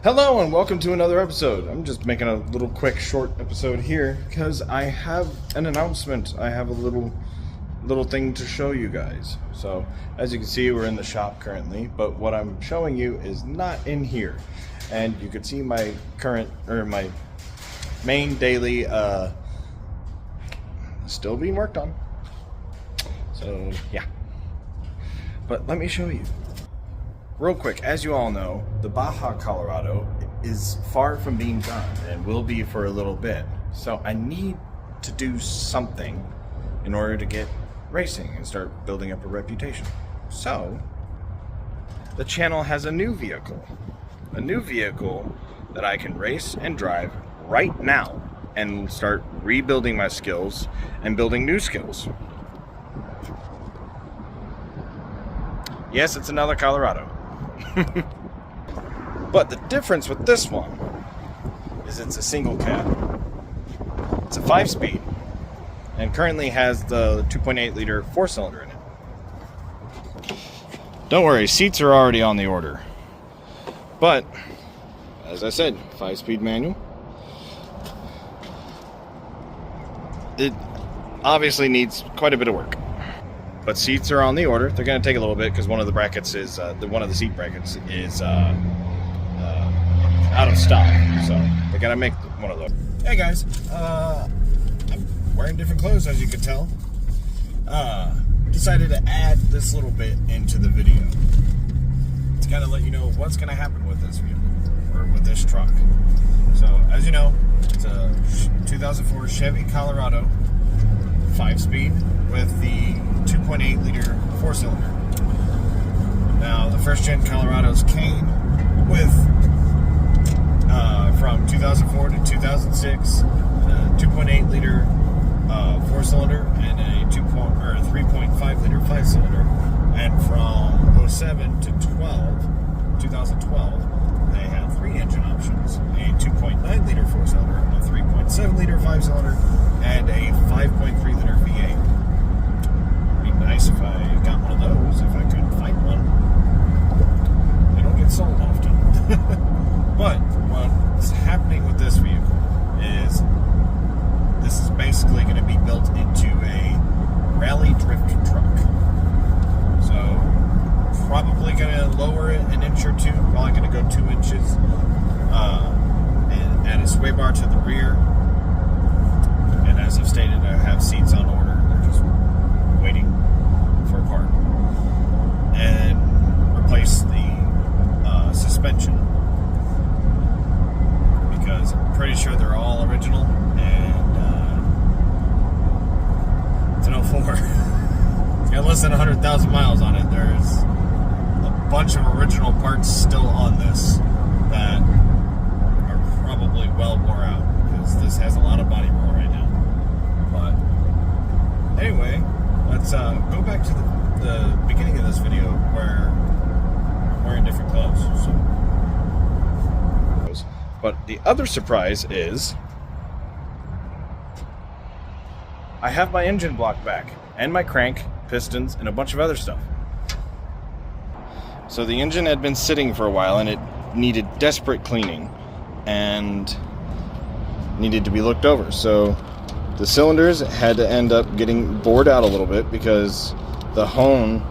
Hello and welcome to another episode. I'm just making a little quick short episode here because I have an announcement. I have a little thing to show you guys. So as you can see, we're in the shop currently, but what I'm showing you is not in here. And you can see my my main daily still being worked on. So yeah. But let me show you. Real quick, as you all know, the Baja, Colorado is far from being done and will be for a little bit. So I need to do something in order to get racing and start building up a reputation. So the channel has a new vehicle that I can race and drive right now and start rebuilding my skills and building new skills. Yes, it's another Colorado. But the difference with this one is it's a single cab. It's a 5-speed and currently has the 2.8 liter 4-cylinder in it. Don't worry, seats are already on the order. But as I said, 5-speed manual. It obviously needs quite a bit of work. But seats are on the order. They're going to take a little bit because one of the brackets is one of the seat brackets is out of stock. So they got to make one of those. Hey guys, I'm wearing different clothes as you can tell. Decided to add this little bit into the video to kind of let you know what's going to happen with this vehicle or with this truck. So as you know, it's a 2004 Chevy Colorado 5-speed with the 2.8 liter 4-cylinder. Now, the first gen Colorados came with, from 2004 to 2006, a 2.8 liter 4-cylinder and a 3.5 liter 5-cylinder. And from 07 to 2012, they had 3 engine options: a 2.9 liter 4-cylinder, a 3.7 liter 5-cylinder, and a 5.3 liter V8. It'd be nice if I got one of those, if I could find one. They don't get sold often. But what's happening with this vehicle is this is basically going to be built into a rally drift truck. So probably going to lower it an inch or two, probably going to go 2 inches, and add a sway bar to the rear. And as I've stated, I have seats on order. They're just waiting for a part. And replace the suspension, because I'm pretty sure they're all original, and it's an 04. It's got less than 100,000 miles on it. There's a bunch of original parts still on this that are probably well wore out, because this has a lot of body roll right now. But anyway, let's go back to the beginning of this video where I'm wearing different clothes. But the other surprise is I have my engine block back and my crank, pistons, and a bunch of other stuff. So the engine had been sitting for a while and it needed desperate cleaning and needed to be looked over. So the cylinders had to end up getting bored out a little bit because the hone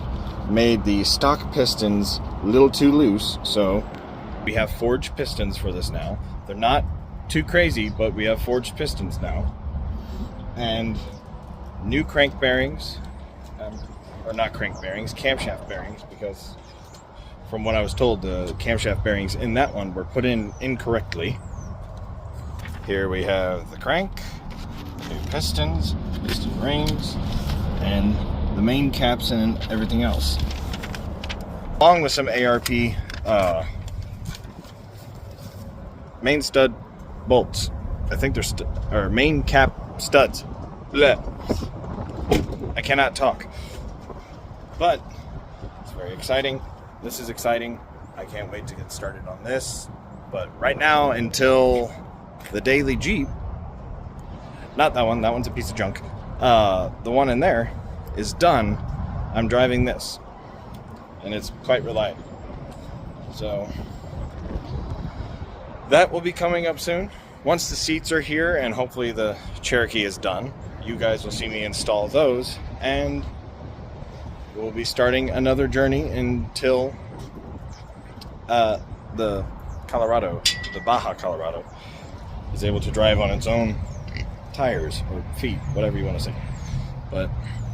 made the stock pistons a little too loose. So we have forged pistons for this now. They're not too crazy, but we have forged pistons now. And new crank bearings, or not crank bearings, camshaft bearings, because from what I was told, the camshaft bearings in that one were put in incorrectly. Here we have the crank, new pistons, piston rings, and the main caps and everything else. Along with some ARP main stud bolts. I think they're main cap studs. Blech. I cannot talk. But it's very exciting. This is exciting. I can't wait to get started on this. But right now, until the daily Jeep, not that one, that one's a piece of junk. The one in there is done. I'm driving this, and it's quite reliable. So that will be coming up soon. Once the seats are here and hopefully the Cherokee is done, you guys will see me install those, and we'll be starting another journey until the Baja Colorado is able to drive on its own tires or feet, whatever you want to say. But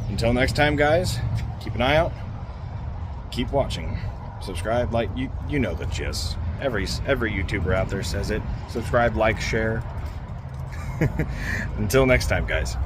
until next time, guys, keep an eye out, keep watching, subscribe, like, you know the gist. Every YouTuber out there says it. Subscribe, like, share. Until next time, guys.